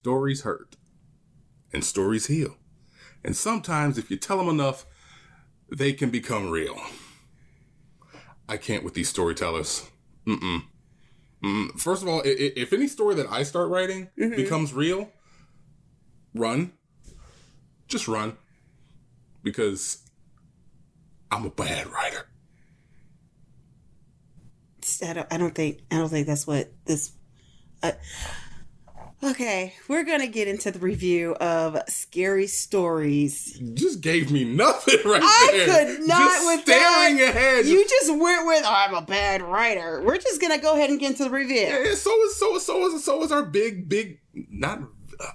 Stories hurt. And stories heal. And sometimes, if you tell them enough, they can become real. I can't with these storytellers. First of all, if any story that I start writing becomes real, run. Just run. Because I'm a bad writer. I don't think that's what this... Okay, we're going to get into the review of Scary Stories. You just gave me nothing there. I could not just with staring that. ahead. You just went with, I'm a bad writer. We're just going to go ahead and get into the review. Yeah, so is our big, not,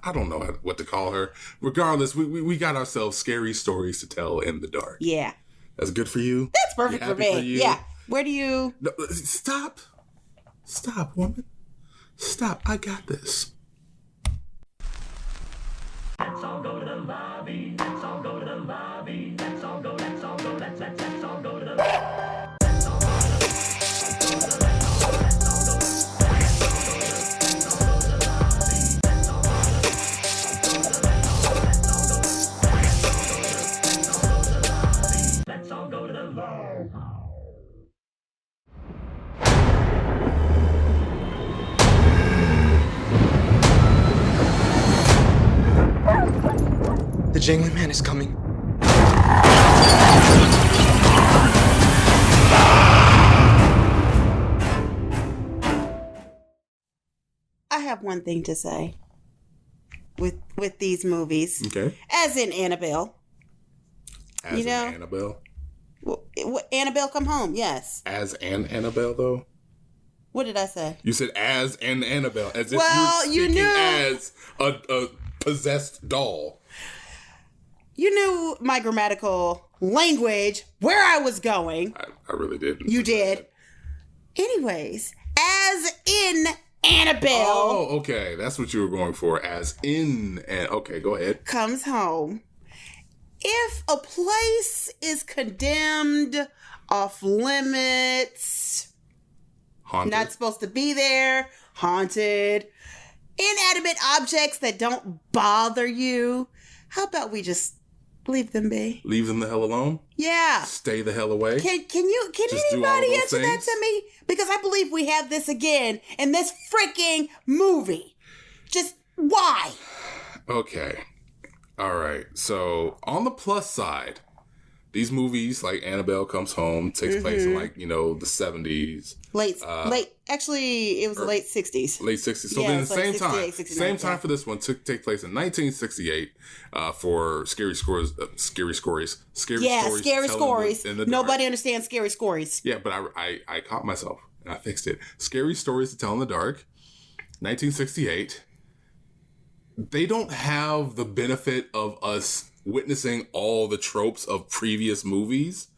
I don't know what to call her. Regardless, we got ourselves scary stories to tell in the dark. Yeah. That's good for you? That's perfect for me. Yeah. Where do you... No, stop. Stop, woman. Stop. I got this. Let's all go to the lobby. Let's all go to the lobby. Let's all go to the lobby. Let's all go to the The jangling man is coming. I have one thing to say with these movies. Okay. As in Annabelle. As in Annabelle? Annabelle Come Home, yes. As an Annabelle, though? What did I say? You said as an Annabelle. As if you you're speaking knew. as a possessed doll. You knew my grammatical language, where I was going. I really didn't. You did. Anyways, as in Annabelle. Oh, okay. That's what you were going for. As in, okay, go ahead. Comes home. If a place is condemned, off limits, Haunted. not supposed to be there, haunted, inanimate objects that don't bother you, how about we just leave them be? Leave them the hell alone? Yeah. Stay the hell away? Can Just anybody answer that to me? Because I believe we have this again in this freaking movie. Just why? Okay. All right. So on the plus side, these movies like Annabelle Comes Home takes place in the 70s. Actually, it was the late 60s. Late 60s. So Yeah, then it's the like same 68, time. 69, Same time for this one took take place in 1968 for Scary Stories. Scary Stories. Scary Telling Stories. in the Nobody dark. understands Scary Stories. Yeah, but I caught myself and I fixed it. Scary Stories to Tell in the Dark, 1968. They don't have the benefit of us witnessing all the tropes of previous movies,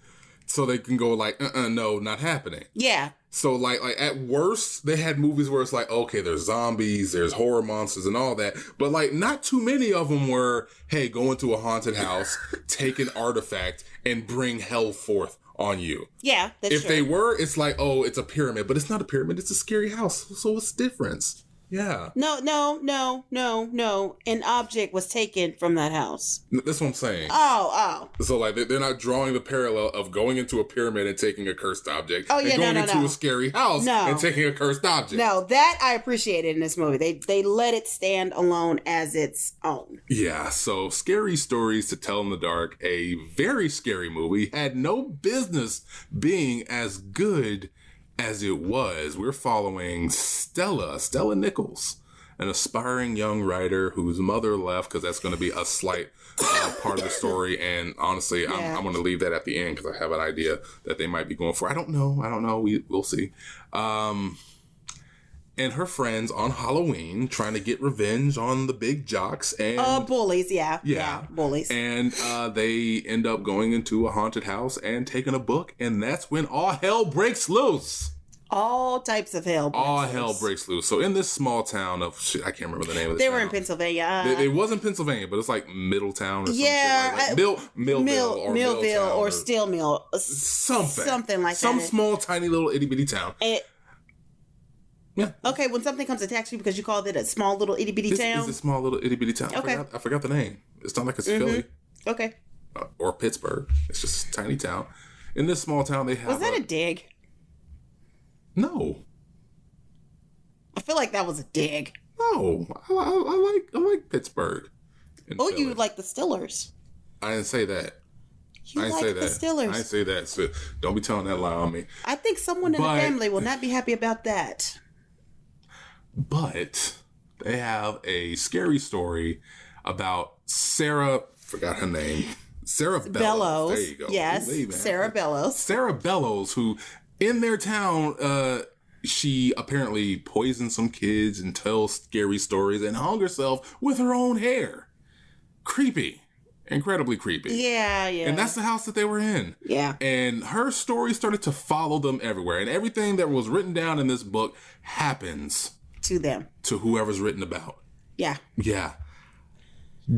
so they can go like, no, not happening. Yeah. So like at worst, they had movies where it's like, okay, there's zombies, there's horror monsters and all that, but like not too many of them were, hey, go into a haunted house, take an artifact, and bring hell forth on you. Yeah, that's If true. they were, it's like, oh, it's a pyramid, but it's not a pyramid, it's a scary house. So what's the difference? Yeah. No. An object was taken from that house. That's what I'm saying. Oh. So like they're not drawing the parallel of going into a pyramid and taking a cursed object. Oh, yeah, and going no. into a scary house and taking a cursed object. No, that I appreciated in this movie. They let it stand alone as its own. Yeah, so Scary Stories to Tell in the Dark, a very scary movie, had no business being as good as it was. We're following Stella Nichols, an aspiring young writer whose mother left, because that's going to be a slight part of the story. And honestly, I'm going to leave that at the end because I have an idea that they might be going for. I don't know. We'll see. And her friends on Halloween trying to get revenge on the big jocks and bullies. Yeah, bullies. And they end up going into a haunted house and taking a book, and that's when all hell breaks loose. All types of hell. Hell breaks loose. So in this small town of I can't remember the name of the They town. were in Pennsylvania. It wasn't Pennsylvania, but it's like Middletown or something. Yeah, Millville or Steel Mill. Something like that. Some small, tiny little itty bitty town. Yeah. Okay, when something comes to attack you because you called it a small little itty bitty This town. is a small little itty bitty town. Okay. I forgot the name. It's not like it's Philly Okay. or Pittsburgh. It's just a tiny town. In this small town, they have. Was that a dig? No. I feel like that was a dig. No. I like Pittsburgh. and Oh, Philly. you like the Stillers. I didn't say that. You I didn't like say the that. Stillers. I didn't say that. So don't be telling that lie on me. I think someone in the But- family will not be happy about that. But they have a scary story about Sarah. Forgot her name. Sarah Bellows. Bellows. There you go. Yes, Ooh, man. Sarah Bellows. Sarah Bellows, who in their town, she apparently poisoned some kids and tells scary stories and hung herself with her own hair. Creepy. Incredibly creepy. Yeah. And that's the house that they were in. Yeah. And her story started to follow them everywhere. And everything that was written down in this book happens To them. to whoever's written about. Yeah. Yeah.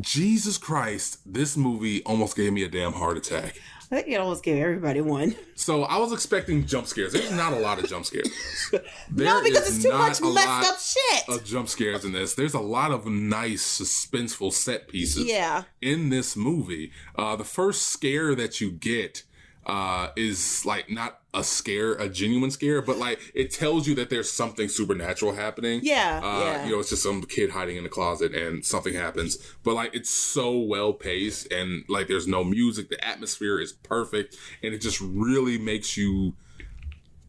Jesus Christ, this movie almost gave me a damn heart attack. I think it almost gave everybody one. So I was expecting jump scares. There's not a lot of jump scares in this. No, because is it's too not much a messed lot up shit. of jump scares in this. There's a lot of nice, suspenseful set pieces Yeah. in this movie. The first scare that you get is like not a scare, a genuine scare, but like it tells you that there's something supernatural happening. Yeah. You know, it's just some kid hiding in the closet and something happens. But like it's so well paced and like there's no music. The atmosphere is perfect and it just really makes you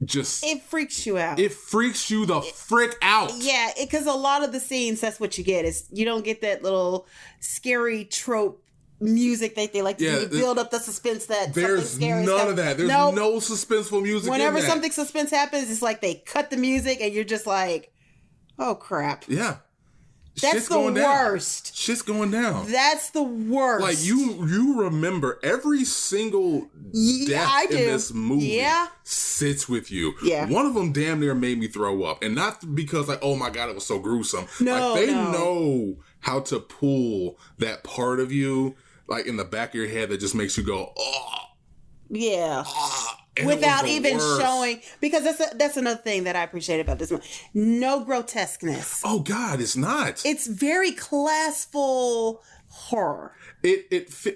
just It freaks you out. it freaks you the frick out. Yeah, because a lot of the scenes, that's what you get. Is you don't get that little scary trope music that they like to Yeah, do to build up the suspense that There's something scary none stuff. of that. There's Nope. no suspenseful music. Whenever in that. something suspense happens, it's like they cut the music and you're just like, oh crap. Yeah. That's Shit's the going down. worst. Shit's going down. That's the worst. Like you remember every single death I in do. this movie Yeah. sits with you. Yeah. One of them damn near made me throw up. And not because like, oh my God, it was so gruesome. No, like they no. know how to pull that part of you like in the back of your head that just makes you go, oh, Yeah. and it was Without the even worst. showing, because that's another thing that I appreciate about this movie. No grotesqueness. Oh God, it's not. It's very classful horror.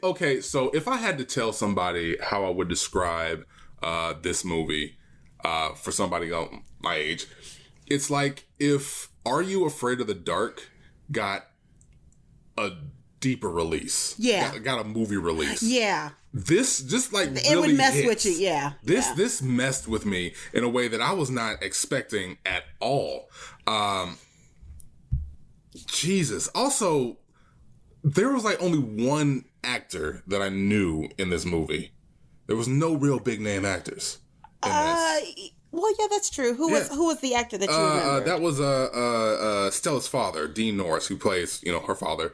Okay, so if I had to tell somebody how I would describe this movie for somebody on my age, it's like if Are You Afraid of the Dark got a deeper release. Yeah. Got a movie release. Yeah. This just like It really would mess hits. with you, yeah. This messed with me in a way that I was not expecting at all. Jesus. Also, there was like only one actor that I knew in this movie. There was no real big name actors in this. Well, yeah, that's true. Who was the actor that you remember? That was Stella's father, Dean Norris, who plays, her father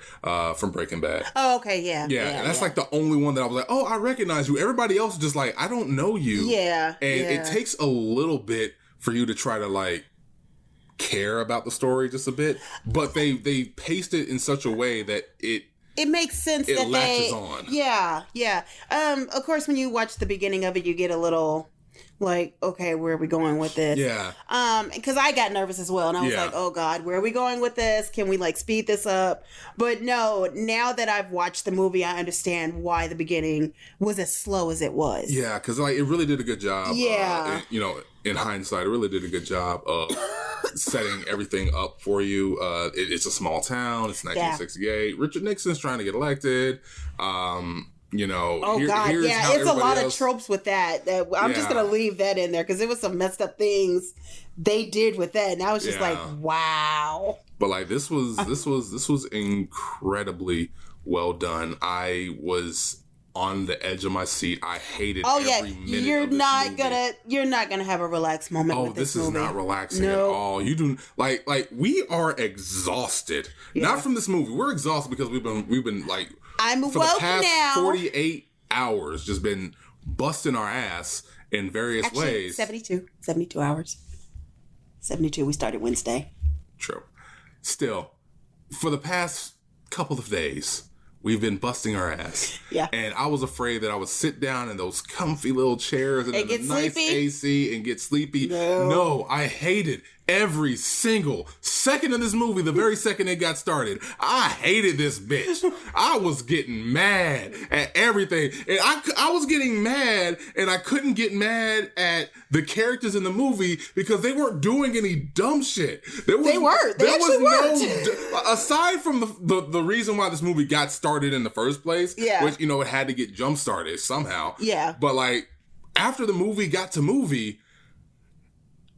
from Breaking Bad. Oh, okay, yeah. Yeah, that's like the only one that I was like, oh, I recognize you. Everybody else is just like, I don't know you. Yeah, And yeah. it takes a little bit for you to try to like care about the story just a bit. But they paced it in such a way that it makes sense it that latches they on. Yeah. Of course when you watch the beginning of it you get a little like, okay, where are we going with this? Yeah. Because I got nervous as well, and I was Yeah. like, oh God, where are we going with this? Can we like speed this up? But no, now that I've watched the movie, I understand why the beginning was as slow as it was. Yeah, because like it really did a good job. Yeah. In hindsight, it really did a good job of setting everything up for you. It's a small town. It's 1968. Richard Nixon's trying to get elected. Oh God, here's yeah, how it's a lot everybody of tropes with that. I'm just Yeah. gonna leave that in there because it was some messed up things they did with that, and I was just Yeah. like, wow. But like this was incredibly well done. I was on the edge of my seat. I hated Oh yeah, every minute you're of this not movie. you're not gonna have a relaxed moment. Oh, with this is movie. not relaxing No. at all. You do like we are exhausted. Not from this movie. We're exhausted because we've been like I'm for woke the past now. 48 hours just been busting our ass in various Actually, ways. 72 hours. 72. We started Wednesday. True. Still, for the past couple of days, we've been busting our ass. Yeah. And I was afraid that I would sit down in those comfy little chairs and in the get nice sleepy? AC and get sleepy. No. I hated every single second of this movie, the very second it got started. I hated this bitch. I was getting mad at everything. And I was getting mad, and I couldn't get mad at the characters in the movie because they weren't doing any dumb shit. They weren't. They actually weren't. Aside from the reason why this movie got started in the first place, which, you know, it had to get jump started somehow. Yeah. But like, after the movie got to movie,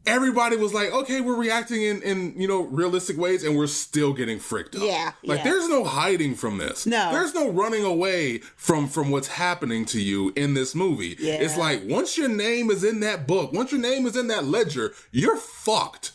everybody was like, okay, we're reacting in you know, realistic ways, and we're still getting fricked up. Yeah. Like, there's no hiding from this. No. There's no running away from what's happening to you in this movie. Yeah. It's like, once your name is in that book, once your name is in that ledger, you're fucked.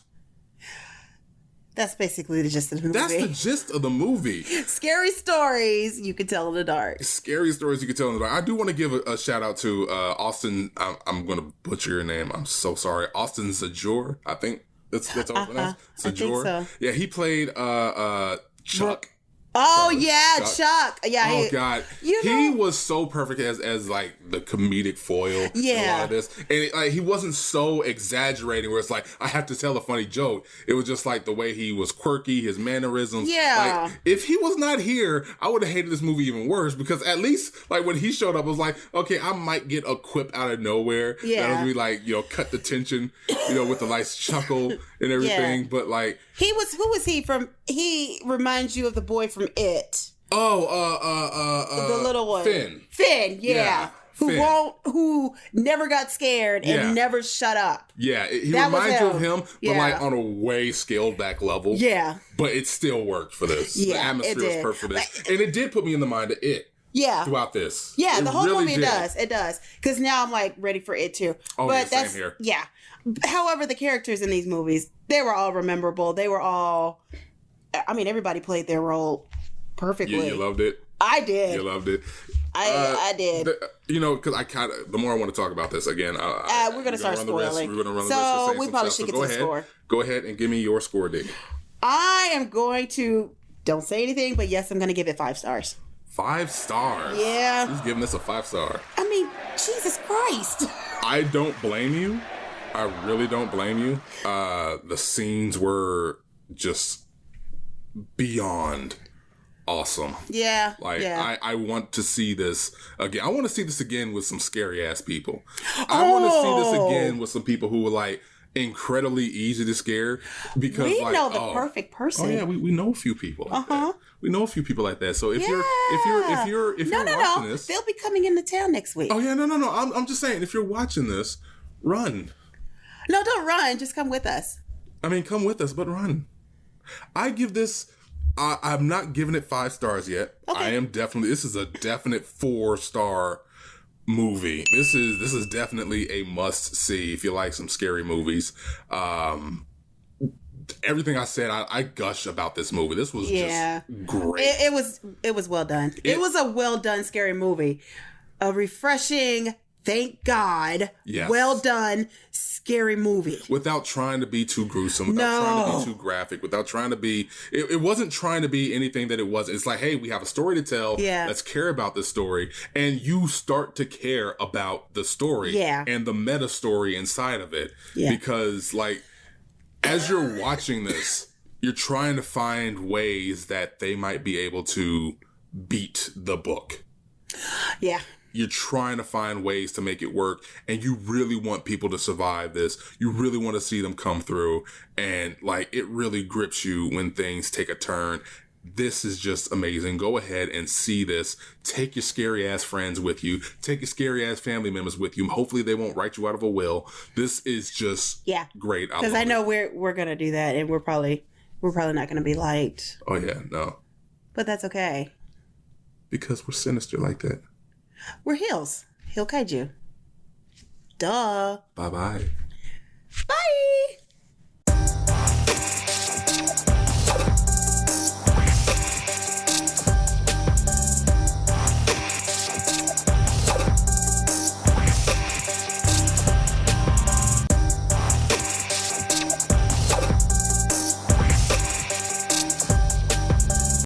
That's basically the gist of the movie. That's the gist of the movie. Scary stories you can tell in the dark. Scary stories you can tell in the dark. I do want to give a shout out to Austin. I'm going to butcher your name. I'm so sorry. Austin Zajor. I think that's all pronounced. Zajor. I think so. Yeah, he played Chuck. Oh yeah, Chuck. Yeah. Oh God, he was so perfect as like the comedic foil. Yeah. In a lot of this, and like, he wasn't so exaggerating where it's like I have to tell a funny joke. It was just like the way he was quirky, his mannerisms. Yeah. Like, if he was not here, I would have hated this movie even worse because at least like when he showed up, I was like, okay, I might get a quip out of nowhere. Yeah. That'll be like, you know, cut the tension, you know, with a nice chuckle and everything. Yeah. But like, who was he from? He reminds you of the boy from It. Oh, the little one. Finn, yeah. Who never got scared and never shut up. Yeah, he reminds you of him, but like on a way scaled back level. Yeah. But it still worked for this. Yeah, the atmosphere was perfect for this. And it did put me in the mind of It. Yeah. Throughout this. Yeah, the whole movie does. It does. Because now I'm like ready for It too. Oh, but yeah, same here. Yeah. However, the characters in these movies, they were all memorable. They were all, I mean, everybody played their role perfectly. You loved it? I did. You loved it? I did. You know, because I kind of, the more I want to talk about this again, we're going to start spoiling. We're going to run the risk. So we probably should get to the score. Go ahead and give me your score, Dick. I am going to, don't say anything, but yes, I'm going to give it 5 stars. 5 stars? Yeah. Who's giving this a 5-star? I mean, Jesus Christ. I don't blame you. I really don't blame you. The scenes were just beyond awesome. Yeah. Like, I want to see this again. I want to see this again with some scary ass people. I want to see this again with some people who were like incredibly easy to scare because we like, know the perfect person. Oh yeah, we know a few people. Like that. We know a few people like that. So if you're watching this, they'll be coming into town next week. Oh yeah, no. I'm just saying, if you're watching this, run. No, don't run. Just come with us. I mean, come with us, but run. I give this. I'm not giving it 5 stars yet. Okay. This is a definite 4-star movie. This is definitely a must see if you like some scary movies. Everything I said, I gush about this movie. This was just great. It was well done. It was a well done scary movie. A refreshing, thank God, well done scary movie. Without trying to be too gruesome, without trying to be too graphic, without trying to be, it wasn't trying to be anything that it wasn't. It's like, hey, we have a story to tell. Yeah. Let's care about this story. And you start to care about the story and the meta story inside of it. Yeah. Because like, as you're watching this, you're trying to find ways that they might be able to beat the book. Yeah. You're trying to find ways to make it work, and you really want people to survive this. You really want to see them come through, and like, it really grips you when things take a turn. This is just amazing. Go ahead and see this. Take your scary ass friends with you. Take your scary ass family members with you. Hopefully they won't write you out of a will. This is just great. Because I know we're gonna do that, and we're probably not gonna be liked. Oh yeah, no. But that's okay. Because we're sinister like that. We're heels. HEELKAIJU. Duh. Bye-bye. Bye.